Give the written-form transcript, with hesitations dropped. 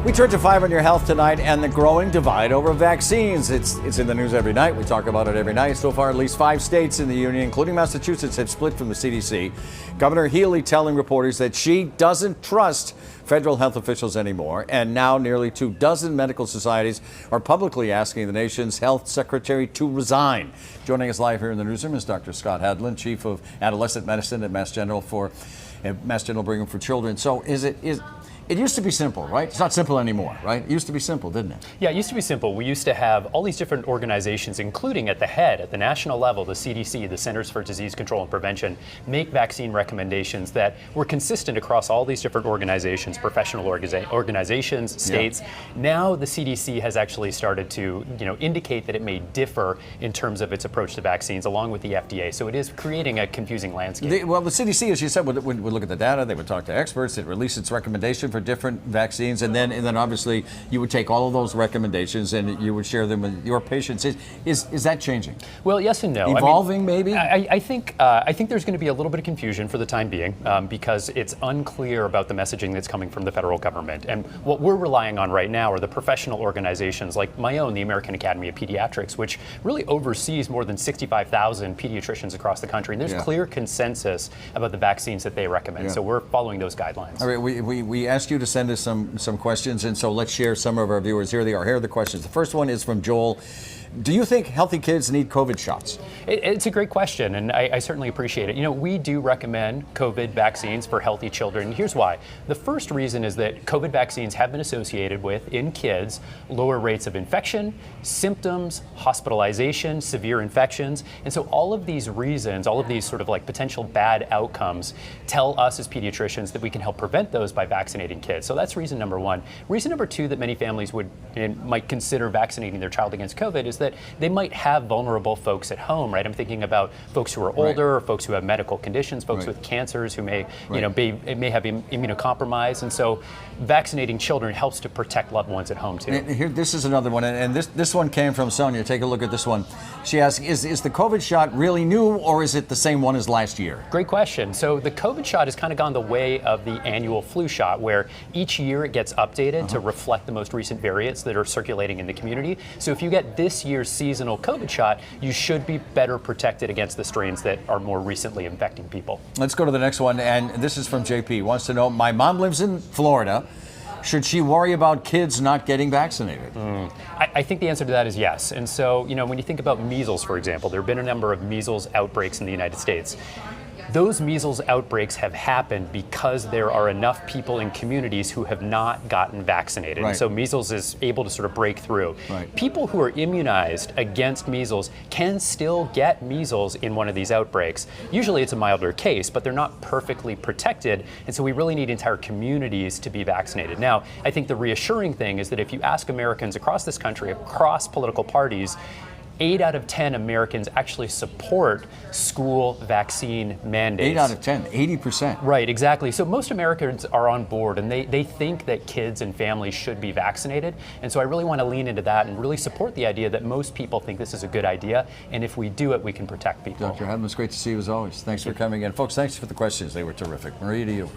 We turn to 5 on your health tonight and the growing divide over vaccines. It's in the news every night. We talk about it every night. So far, at least 5 states in the union, including Massachusetts, have split from the CDC. Governor Healey telling reporters that she doesn't trust federal health officials anymore. And now nearly 24 medical societies are publicly asking the nation's health secretary to resign. Joining us live here in the newsroom is Dr. Scott Hadland, chief of adolescent medicine at Mass General Brigham for Children. So it used to be simple, right? It's not simple anymore, right? It used to be simple, didn't it? Yeah, it used to be simple. We used to have all these different organizations, including at the head, at the national level, the CDC, the Centers for Disease Control and Prevention, make vaccine recommendations that were consistent across all these different organizations, professional organizations, states. Yeah. Now the CDC has actually started to, indicate that it may differ in terms of its approach to vaccines, along with the FDA. So it is creating a confusing landscape. The CDC, as you said, would look at the data. They would talk to experts. It release its recommendation for different vaccines, and then obviously you would take all of those recommendations and you would share them with your patients. Is that changing? Well, yes and no. Evolving, maybe? I think there's going to be a little bit of confusion for the time being because it's unclear about the messaging that's coming from the federal government. And what we're relying on right now are the professional organizations like my own, the American Academy of Pediatrics, which really oversees more than 65,000 pediatricians across the country. And there's clear consensus about the vaccines that they recommend. So we're following those guidelines. All right, we asked you to send us some questions, and so let's share some of our viewers. Here they are. Here are the questions. The first one is from Joel. Do you think healthy kids need COVID shots? It's a great question, and I certainly appreciate it. We do recommend COVID vaccines for healthy children. Here's why. The first reason is that COVID vaccines have been associated with, in kids, lower rates of infection, symptoms, hospitalization, severe infections. And so all of these reasons, all of these sort of like potential bad outcomes tell us as pediatricians that we can help prevent those by vaccinating kids. So that's reason number one. Reason number two that many families might consider vaccinating their child against COVID is that they might have vulnerable folks at home, right? I'm thinking about folks who are older, or folks who have medical conditions, folks with cancers who may, may have immunocompromised, and so vaccinating children helps to protect loved ones at home too. And here, this is another one, and this one came from Sonia. Take a look at this one. She asks, is the COVID shot really new, or is it the same one as last year? Great question. So the COVID shot has kind of gone the way of the annual flu shot, where each year it gets updated to reflect the most recent variants that are circulating in the community. So if you get this year's seasonal COVID shot, you should be better protected against the strains that are more recently infecting people. Let's go to the next one, and this is from JP. Wants to know, my mom lives in Florida. Should she worry about kids not getting vaccinated? I think the answer to that is yes. And so, when you think about measles, for example, there have been a number of measles outbreaks in the United States. Those measles outbreaks have happened because there are enough people in communities who have not gotten vaccinated. Right. And so measles is able to sort of break through. Right. People who are immunized against measles can still get measles in one of these outbreaks. Usually it's a milder case, but they're not perfectly protected. And so we really need entire communities to be vaccinated. Now, I think the reassuring thing is that if you ask Americans across this country, across political parties, 8 out of 10 Americans actually support school vaccine mandates. 8 out of 10, 80%. Right, exactly. So most Americans are on board, and they think that kids and families should be vaccinated. And so I really want to lean into that and really support the idea that most people think this is a good idea. And if we do it, we can protect people. Dr. Hadland, it's great to see you as always. Thanks for coming in. Folks, thanks for the questions. They were terrific. Maria, to you.